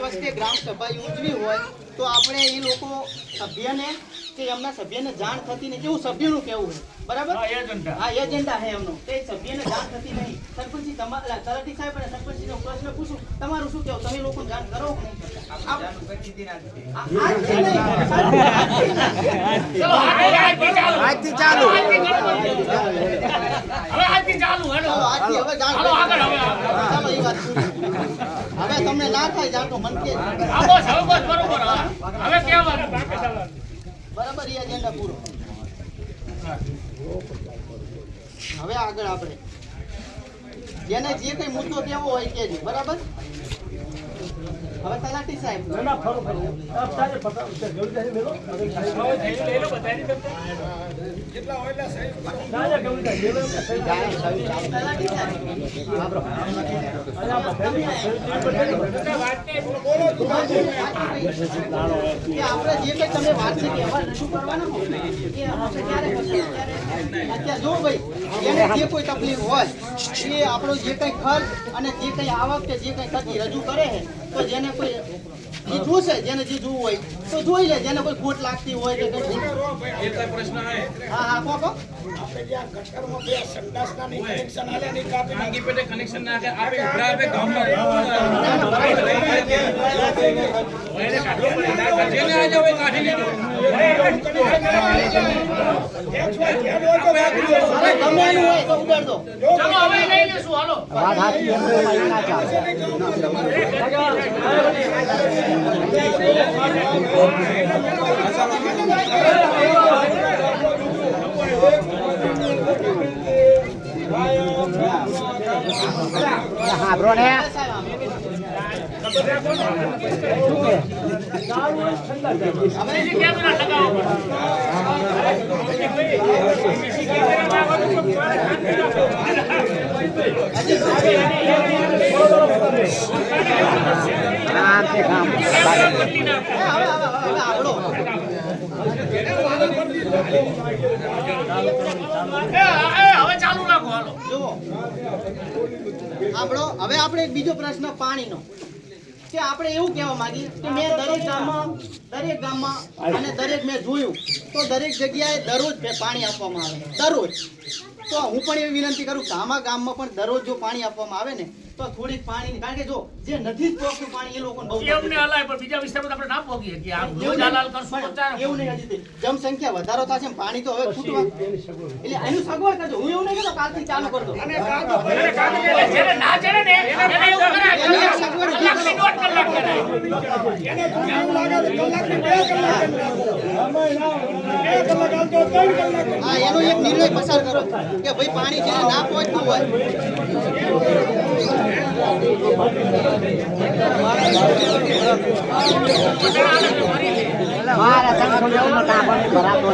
વખતે ગ્રામ સભા યોજવી હોય તો આપણે એ લોકો સભ્યને કે એમના સભ્યને જાણ થતી નહીં, કેવું સભ્યનું કેવું છે બરાબર? હા એજન્ડા છે એમનો, તે સભ્યને જાણ થતી નહીં. સરપંચી તમારા તલાટી સાહેબ અને સરપંચનો પ્રશ્ન પૂછું, તમારું શું કહેવું? તમે લોકો જાણ કરો કે નહીં કરતા? આજથી ચાલુ હવે તમને ના થાય જાણ તો મન કે બરાબર એ એજન્ડા પૂરો. હવે આગળ આપણે જેને જે કઈ મુદ્દો કેવો હોય કે બરાબર. હવે તલાટી સાહેબ આપણે જે કઈ તમે વાતચીત અહેવાલ રજૂ કરવાના હો અત્યારે જો ભાઈ એને જે કોઈ તકલીફ હોય એ આપણો જે કઈ ખર્ચ અને જે કઈ આવક કે જે કઈ થતી રજૂ કરે છે તો જેને કોઈ જે જોશે જેને જે જોવું હોય તો જોઈ લે, જેને કોઈ ખોટ લાગતી હોય કે કઈ પ્રશ્ન હા હા કોકો આપણે જ્યાં ગટરમાં બે સંડાસના ની કનેક્શન આલે ની કાપી માંગી પેટે કનેક્શન ના કે આપે ઉભરા આપે ગામમાં એને કાઢો પડે જેને આ જાવ કાઢી લેજો અરે ગમેનું હોય તો ઉડાડ દો. ચલો હવે લઈ લેશું હાલો વાત હાથી ના ચાલે. હા બ્રો ને હવે ચાલુ રાખો હાલો જુઓ આપણો હવે આપણે એક બીજો પ્રશ્ન પાણીનો કે આપણે એવું કહેવા માંગીએ કે મેં દરેક ગામમાં અને દરેક મેં જોયું તો દરેક જગ્યાએ દરરોજ પાણી આપવામાં આવે દરરોજ. તો હું પણ એવી વિનંતી કરું કે આમાં ગામમાં પણ દરરોજ જો પાણી આપવામાં આવે ને તો થોડીક પાણી, કારણ કે જો જે નથી પહોંચતું પાણી એ લોકોને બહુ એમને હલાય પણ બીજા વિસ્તારમાં આપણે ના પહોંચી શકીએ આ રોજ હલાલ કરશું તો ચાલે. એવું નહીં હજી જનસંખ્યા વધારો થશે ને પાણી તો હવે ખૂટવા એટલે એનું સગવડ કરજો. હું એવું નહીં કહેતો કાલથી ચાલુ કરજો જેને ના ચડે ને એને એવું કરે કલાકની દોઢ કલાક કરે એને એવું લાગે તો કલાકની 2 કલાક 2 કલાક આવતો 3 કલાક. હા એનો એક નિર્ણય પસાર કરો કે ભાઈ પાણી જેને ના પહોંચતું હોય મારા સંગ સમજાવવા કામ ભરાતો